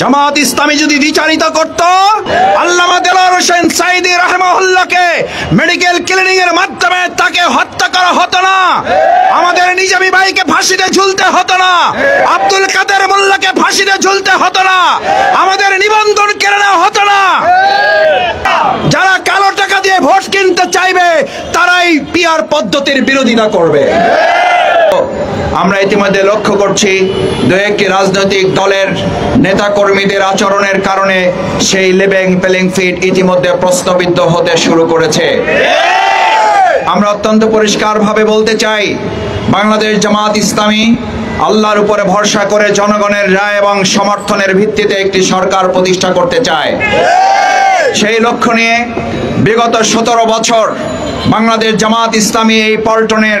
জামাত ইসলামী যদি দ্বিচারিতা করত, আল্লামা Delwar Hossain Sayeedi রাহিমাহুল্লাহকে medical cleaning এর মাধ্যমে তাকে হত্যা করা হতো না, আমাদের নিজামী ভাইকে ফাঁসিতে ঝুলতে হতো না, আব্দুল কাদের মোল্লাকে ফাঁসিতে ঝুলতে হতো না, আমাদের নিবন্ধন কেড়ে নেওয়া হতো না। যারা কালো টাকা দিয়ে ভোট কিনতে চাইবে তারাই পিআর পদ্ধতির বিরোধিতা করবে। আমরা ইতিমধ্যে লক্ষ্য করছি দু একটি রাজনৈতিক দলের নেতাকর্মীদের আচরণের কারণে সেই লেভেল প্লেইং ফিল্ড ইতিমধ্যে প্রশ্নবিদ্ধ হতে শুরু করেছে। আমরা অত্যন্ত পরিষ্কারভাবে বলতে চাই, বাংলাদেশ জামাত ইসলামী আল্লাহর উপরে ভরসা করে জনগণের রায় এবং সমর্থনের ভিত্তিতে একটি সরকার প্রতিষ্ঠা করতে চায়। সেই লক্ষ্য নিয়ে বিগত 17 বছর বাংলাদেশ জামাত ইসলামী এই পল্টনের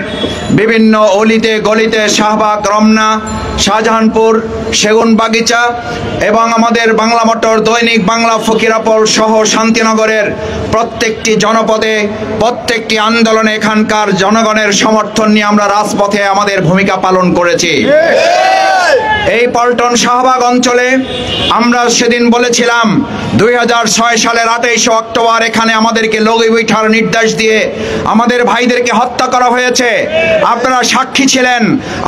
বিভিন্ন অলিতে গলিতে, শাহবাগ, রমনা, শাহজাহানপুর, সেগুনবাগিচা এবং আমাদের বাংলা মোটর, দৈনিক বাংলা, ফকিরাপুর সহ শান্তিনগরের প্রত্যেকটি জনপদে, প্রত্যেকটি আন্দোলনে এখানকার জনগণের সমর্থন নিয়ে আমরা রাজপথে আমাদের ভূমিকা পালন করেছি। এই পল্টন শাহবাগ অঞ্চলে আমরা সেদিন বলেছিলাম 2006 সালের 28 অক্টোবর এখানে আমাদেরকে লগি বৈঠার নির্দেশ দিয়ে আমাদের ভাইদেরকে হত্যা করা হয়েছে। আপনারা সাক্ষী ছিলেন,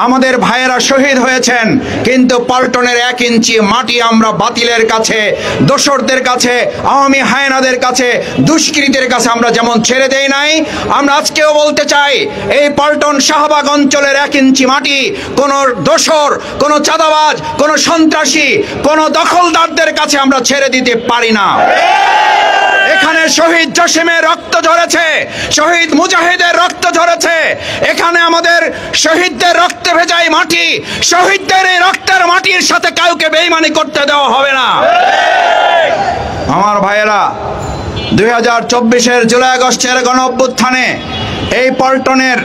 আমাদের ভাইয়েরা শহীদ হয়েছেন, কিন্তু পল্টনের 1 ইঞ্চি মাটি আমরা বাতিলের কাছে, দোসরদের কাছে, আওয়ামী হায়নাদের কাছে, দুষ্কৃতীদের কাছে আমরা যেমন ছেড়ে দেই নাই, আমরা আজকেও বলতে চাই এই পল্টন শাহবাগ অঞ্চলের 1 ইঞ্চি মাটি কোন দোসর, কোন চাঁদাবাজ, কোন সন্ত্রাসী, কোন দখলদারদের কাছে আমরা ছেড়ে দিতে পারি না। এখানে শহীদ জসিমের রক্ত ঝরেছে, শহীদ মুজাহিদের রক্ত ঝরেছে, এখানে আমাদের শহীদদের রক্তে ভেজাই মাটি, শহীদদের এই রক্তের মাটির সাথে কাউকে বেঈমানি করতে দেওয়া হবে না। আমার ভাইয়েরা, 2024-এর জুলাই আগস্টের গণ অভ্যুত্থানে এই পল্টনের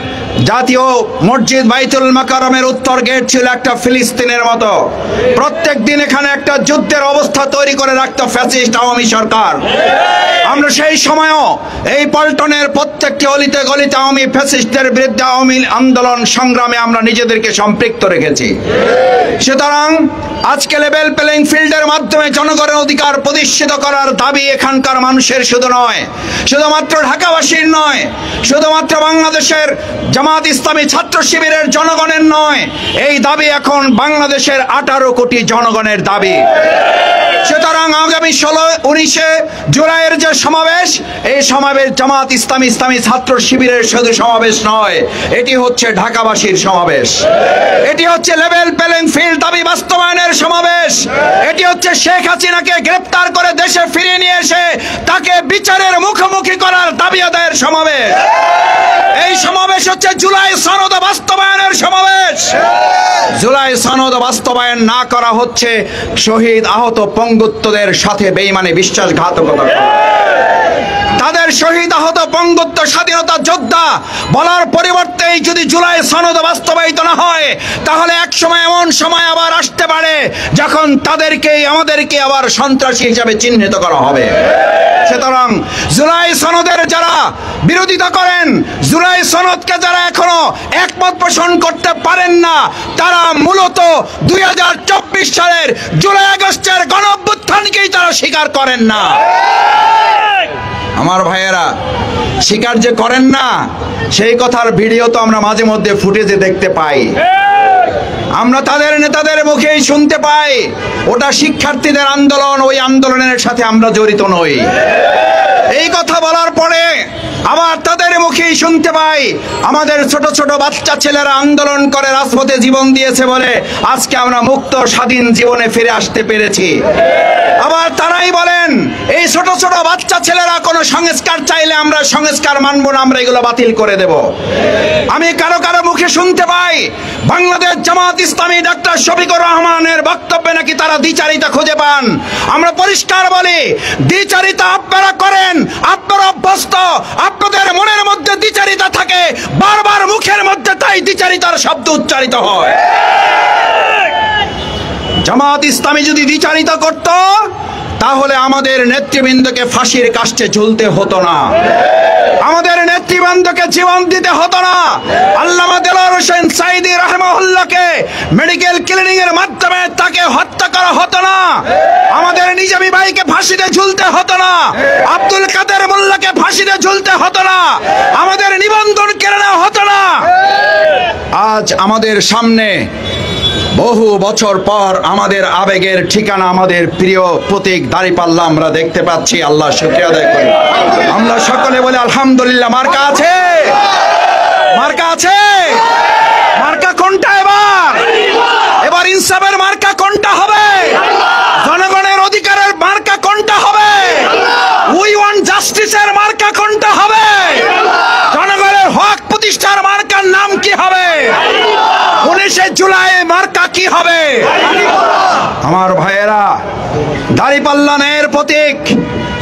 জাতীয় মসজিদ বাইতুল মাকারমের উত্তর গেট ছিল একটা ফিলিস্তিনের মতো। প্রত্যেক দিন এখানে একটা যুদ্ধের অবস্থা তৈরি করে রাখতো ফ্যাসিস্ট আওয়ামী সরকার। আমরা সেই সময়ও এই পল্টনের প্রত্যেকটি অলিতে গলিতে আওয়ামী ফ্যাসিস্টদের বিরুদ্ধে আওয়ামী আন্দোলন সংগ্রামে আমরা নিজেদেরকে সম্পৃক্ত রেখেছি। সুতরাং আজকে লেভেল প্লেইং ফিল্ডের মাধ্যমে জনগণের অধিকার প্রতিষ্ঠিত করার দাবি এখানকার মানুষের শুধু নয়, শুধুমাত্র ঢাকাবাসীর নয়, শুধুমাত্র বাংলাদেশের জামাত ইসলামী ছাত্র শিবিরের জনগণের নয়, এই দাবি এখন বাংলাদেশের 18 কোটি জনগণের দাবি। সুতরাং আগামী 16-19 জুলাইয়ের যে সমাবেশ, এই সমাবেশ জামাত ইসলামী ইসলামী ছাত্র শিবিরের শুধু সমাবেশ নয়, এটি হচ্ছে ঢাকাবাসীর সমাবেশ, এটি হচ্ছে লেভেল প্লেইং ফিল্ড দাবি বাস্তবায়নের সমাবেশ, এটি হচ্ছে শেখ হাসিনাকে গ্রেফতার করে দেশে ফিরিয়ে নিয়ে এসে তাকে বিচারের মুখোমুখি করার দাবি আদায়ের সমাবেশ। এই সমাবেশ হচ্ছে জুলাই সনদ বাস্তবায়নের সমাবেশ। জুলাই সনদ বাস্তবায়ন না করা হচ্ছে শহীদ, আহত, পঙ্গুত্বদের সাথে বেঈমানি বিশ্বাসঘাতকতা, তাদের শহীদ, আহত, পঙ্গুত্ব, স্বাধীনতা যোদ্ধা বলার পরিবর্তে যদি জুলাই সনদ বাস্তবায়িত না হয়, তাহলে এক সময় এমন সময় আবার আসতে পারে যখন তাদেরকে আমাদেরকে আবার সন্ত্রাসী হিসাবে চিহ্নিত করা হবে। সুতরাং জুলাই সনদের যারা বিরোধিতা করেন, জুলাই সনদকে যারা এখনো একমত পোষণ করতে পারেন না, তারা মূলত 2024 সালের জুলাই আগস্টের গণ অভ্যুত্থানকেই তারা স্বীকার করেন না। আমার ভাইয়েরা, স্বীকার যে করেন না, সেই কথার ভিডিও তো আমরা মাঝে মধ্যে ফুটেজে দেখতে পাই, আমরা তাদের নেতাদের মুখেই শুনতে পাই ওটা শিক্ষার্থীদের আন্দোলন, ওই আন্দোলনের সাথে আমরা জড়িত নই। এই কথা বলার পরে আবার তাদের মুখেই শুনতে পাই আমাদের ছোট ছোট বাচ্চা ছেলেরা আন্দোলন করে রাজপথে জীবন দিয়েছে বলে আজকে আমরা মুক্ত স্বাধীন জীবনে ফিরে আসতে পেরেছি। আবার তারাই বলেন এই ছোট ছোট বাচ্চা ছেলেরা কোনো সংস্কার চাইলে আমরা সংস্কার মানব না, আমরা এগুলো বাতিল করে দেব। আমি কারো কারো মুখে শুনতে পাই বাংলাদেশ জামাত ইসলামী ডাক্তার শফিকুর রহমানের বক্তব্যে নাকি তারা দ্বিচারিতা খুঁজে পান। আমরা পরিষ্কার বলি, দ্বিচারিতা আপনারা করেন, আপনারা অভ্যস্ত, আপনাদের মনের মধ্যে দ্বিচারিতা থাকে, বারবার মুখের মধ্যে তাই দ্বিচারিতার শব্দ উচ্চারিত হয়। জামাত ইসলামী যদি দ্বিচারিতা করত, তাহলে আমাদের নেতৃবৃন্দকে ফাঁসির কাস্টে ঝুলতে হতো না, আমাদের নেতৃবৃন্দকে জীবন দিতে হতো না, আল্লামা দেলোয়ার হোসেন সাঈদী রাহিমাহুল্লাহকে মেডিকেল ক্লিনিং এর মাধ্যমে তাকে হত্যা করা হতো না। নিজামী ভাইকে ফাঁসিতে ঝুলতে হতো না, আব্দুল কাদের মোল্লাকে ফাঁসিতে ঝুলতে হতো না, আমাদের নিবন্ধন কেড়ে নেওয়া হতো না। আজ আমাদের সামনে বহু বছর পর আমাদের আবেগের ঠিকানা, আমাদের প্রিয় প্রতীক দাঁড়িপাল্লা আমরা দেখতে পাচ্ছি। আল্লাহ শুকরিয়া আদায় করি। আমরা সকলে বলে আলহামদুলিল্লাহ। মার্কা আছে, মার্কা আছে। মার্কা কোনটা এবার ইনসাফের মার্কা কোনটা হবে? জনগণের অধিকারের মার্কা কোনটা হবে? উই ওয়ান্ট জাস্টিসের মার্কা কোনটা হবে? জনগণের হক প্রতিষ্ঠার মার্কার নাম কি হবে? 19শে জুলাই মার্কা কি হবে? আমার ভাইয়েরা, দাঁড়িপাল্লা ন্যায়ের প্রতীক।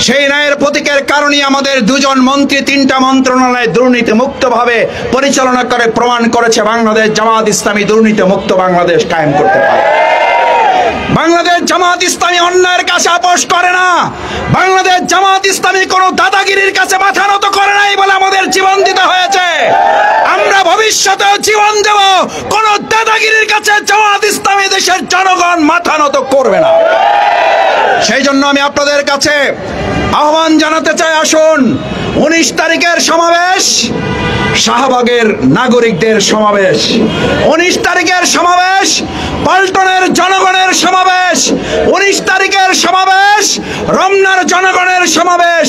সেই ন্যায়ের প্রতীকের কারণে আমাদের দুজন মন্ত্রী 3টা মন্ত্রণালয় দুর্নীতি মুক্ত ভাবে পরিচালনা করে প্রমাণ করেছে বাংলাদেশ জামাত ইসলামী দুর্নীতি মুক্ত বাংলাদেশ কায়েম করতে পারে। বাংলাদেশ জামাত ইসলামী অন্যায়ের কাছে আপোষ করে না। বাংলাদেশ জামাত ইসলামী কোনো দাদাগিরির কাছে মাথা নত করে নাই বলে আমাদের জীবন দিতে হয়েছে। আমরা ভবিষ্যতেও জীবন দেব। কোন দাদাগিরির কাছে জামাত ইসলামী দেশের জনগণ মাথা নত করবে না। সেই জন্য আমি আপনাদের কাছে আহ্বান জানাতে চাই, আসুন 19 তারিখের সমাবেশ শাহবাগের নাগরিকদের সমাবেশ, 19 তারিখের সমাবেশ পল্টনের জনগণের সমাবেশ, 19 তারিখের সমাবেশ রমনার জনগণের সমাবেশ,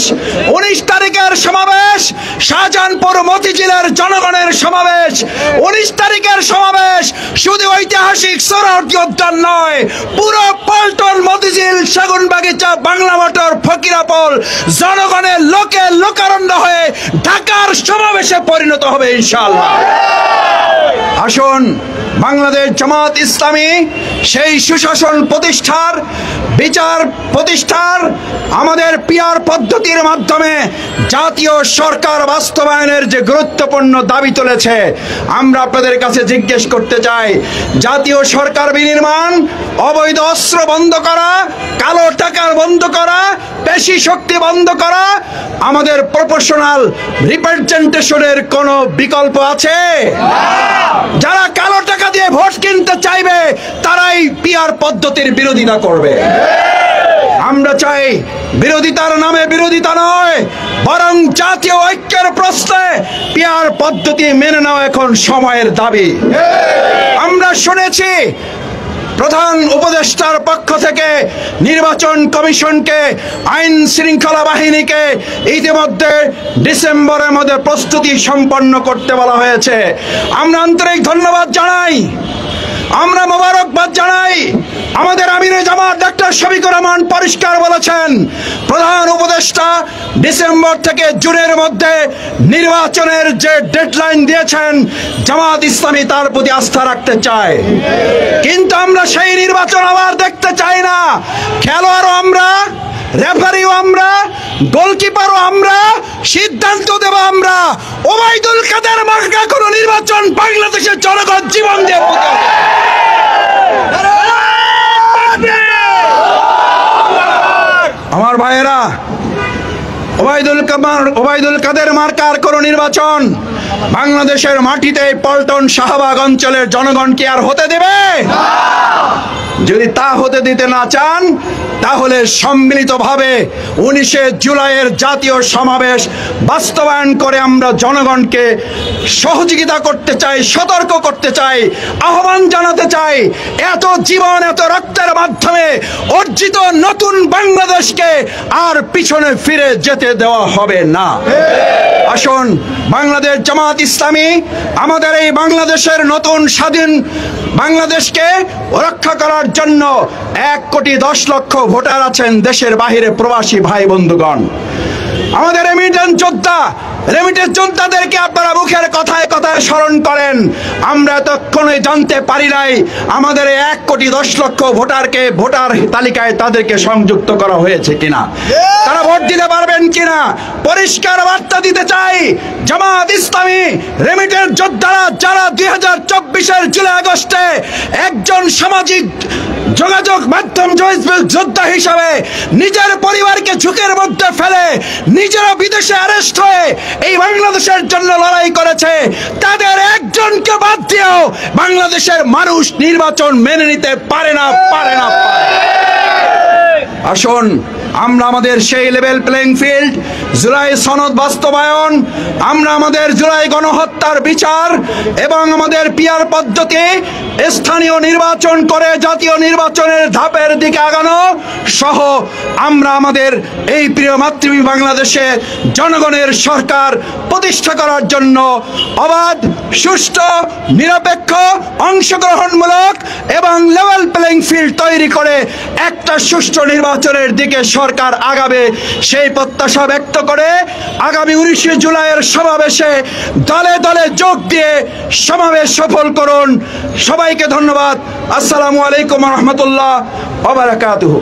19 তারিখের সমাবেশ শাহজাহানপুর মতিঝিলের জনগণের সমাবেশ, 19 তারিখের সমাবেশ শুধু ঐতিহাসিক সোহরাওয়ার্দী উদ্যান নয়, পুরো পল্টন, মতিঝিল, সেগুনবাগিচা, বাংলা মোটর, ফকিরাপোল জনগণের লোকে লোকারণ্য হয়ে ঢাকার সমাবেশে পরিণত হবে ইনশাআল্লাহ। আসুন বাংলাদেশ জামাত ইসলামী সেই সুশাসন প্রতিষ্ঠার, বিচার প্রতিষ্ঠার, আমাদের পিয়ার পদ্ধতির মাধ্যমে জাতীয় সরকার বাস্তবায়নের যে গুরুত্বপূর্ণ দাবি তুলেছে, আমরা আপনাদের কাছে জিজ্ঞেস করতে চাই, জাতীয় সরকার বিনির্মাণ, অবৈধ অস্ত্র বন্ধ করা, কালো টাকা বন্ধ করা, পেশি শক্তি বন্ধ করা, আমাদের প্রপোর্শনাল রিপ্রেজেন্টেশনের কোনো বিকল্প আছে? যারা কালো টাকা দিয়ে ভোট কিনতে চাইবে তারাই পিয়ার পদ্ধতির বিরোধিতা করবে। আমরা চাই বিরোধিতার নামে বিরোধিতা নয়, বরং জাতীয় ঐক্যের প্রশ্নে পিয়ার পদ্ধতি মেনে নেওয়া এখন সময়ের দাবি। আমরা শুনেছি প্রধান উপদেষ্টার পক্ষ থেকে নির্বাচন কমিশনকে, আইন শৃঙ্খলা বাহিনীকে ইতিমধ্যে ডিসেম্বরের মধ্যে প্রস্তুতি সম্পন্ন করতে বলা হয়েছে। আমরা আন্তরিক ধন্যবাদ জানাই, আমরা মোবারকবাদ জানাই। আমাদের আমিরে জামাত ডাক্তার শফিকুর রহমান পরিষ্কার বলেছেন, প্রধান উপদেষ্টা ডিসেম্বর থেকে জুনের মধ্যে নির্বাচনের যে ডেডলাইন দিয়েছেন, জামাত ইসলামী তার প্রতি আস্থা রাখতে চায়। কিন্তু আমরা সেই নির্বাচন আবার দেখতে চাই না। খেলোয়াড়ও আমরা, রেফারিও আমরা, গোলকিপারও আমরা, সিদ্ধান্ত দেব আমরা। ওবায়দুল কাদের মার্কা কোনো নির্বাচন বাংলাদেশের জনগণ জীবন দিয়ে আমার ভাইয়েরা, ওবায়দুল কাদের মার্কার কোন নির্বাচন বাংলাদেশের মাটিতে পল্টন শাহবাগ অঞ্চলের জনগণ কি আর হতে দেবে? যদি তা হতে দিতে না চান, তাহলে সম্মিলিতভাবে 19শে জুলাইয়ের জাতীয় সমাবেশ বাস্তবায়ন করে আমরা জনগণকে সহযোগিতা করতে চাই, সতর্ক করতে চাই, আহ্বান জানাতে চাই। এত জীবন, এত রক্তের মাধ্যমে অর্জিত নতুন বাংলাদেশকে আর পিছনে ফিরে যেতে দেওয়া হবে না। আসুন বাংলাদেশ জামাত ইসলামী আমাদের এই বাংলাদেশের নতুন স্বাধীন বাংলাদেশকে রক্ষা করার জন্য 1,10,00,000 ভোটার আছেন দেশের বাহিরে, প্রবাসী ভাই বন্ধুগণ। আমাদের রেমিটেন্স যোদ্ধাদেরকে আপনারা মুখের কথায় কথায় স্মরণ করেন। আমরা এতক্ষণে জানতে পারি নাই আমাদের 1,10,00,000 ভোটারকে ভোটার তালিকায় তাদেরকে সংযুক্ত করা হয়েছে কিনা, তারা ভোট দিতে পারবেন কিনা। পরিষ্কার বার্তা দিতে চাই, জামাত ইসলামী রেমিটেন্স যোদ্ধারা যারা 2024-এর জুলাই আগস্টে একজন সামাজিক যোগাযোগ মাধ্যম যোদ্ধা হিসাবে নিজের পরিবারকে ঝুঁকির মধ্যে ফেলে নিজেরা বিদেশে অ্যারেস্ট হয়ে এই বাংলাদেশের জন্য লড়াই করেছে, তাদের একজনকে বাদ দিয়েও বাংলাদেশের মানুষ নির্বাচন মেনে নিতে পারে না। আসুন আমরা আমাদের সেই লেভেল প্লেইং ফিল্ড, জুলাই সনদ বাস্তবায়ন, আমরা আমাদের জুলাই গণহত্যার বিচার এবং আমাদের পিয়ার পদ্ধতি, স্থানীয় নির্বাচন করে জাতীয় নির্বাচনের ধাপের দিকে আগানো সহ আমরা আমাদের এই প্রিয় মাতৃভূমি বাংলাদেশে জনগণের সরকার প্রতিষ্ঠা করার জন্য অবাধ, সুষ্ঠু, নিরপেক্ষ, অংশগ্রহণমূলক এবং লেভেল প্লেইং ফিল্ড তৈরি করে একটা সুষ্ঠু নির্বাচনের দিকে সরকার আগাবে সেই প্রত্যাশা ব্যক্ত করে আগামী 19 জুলাইয়ের সমাবেশে দলে দলে যোগ দিয়ে সমাবেশ সফল করুন। সবাইকে ধন্যবাদ। আসসালামু আলাইকুম ওয়া রাহমাতুল্লাহ ওয়া বারাকাতুহু।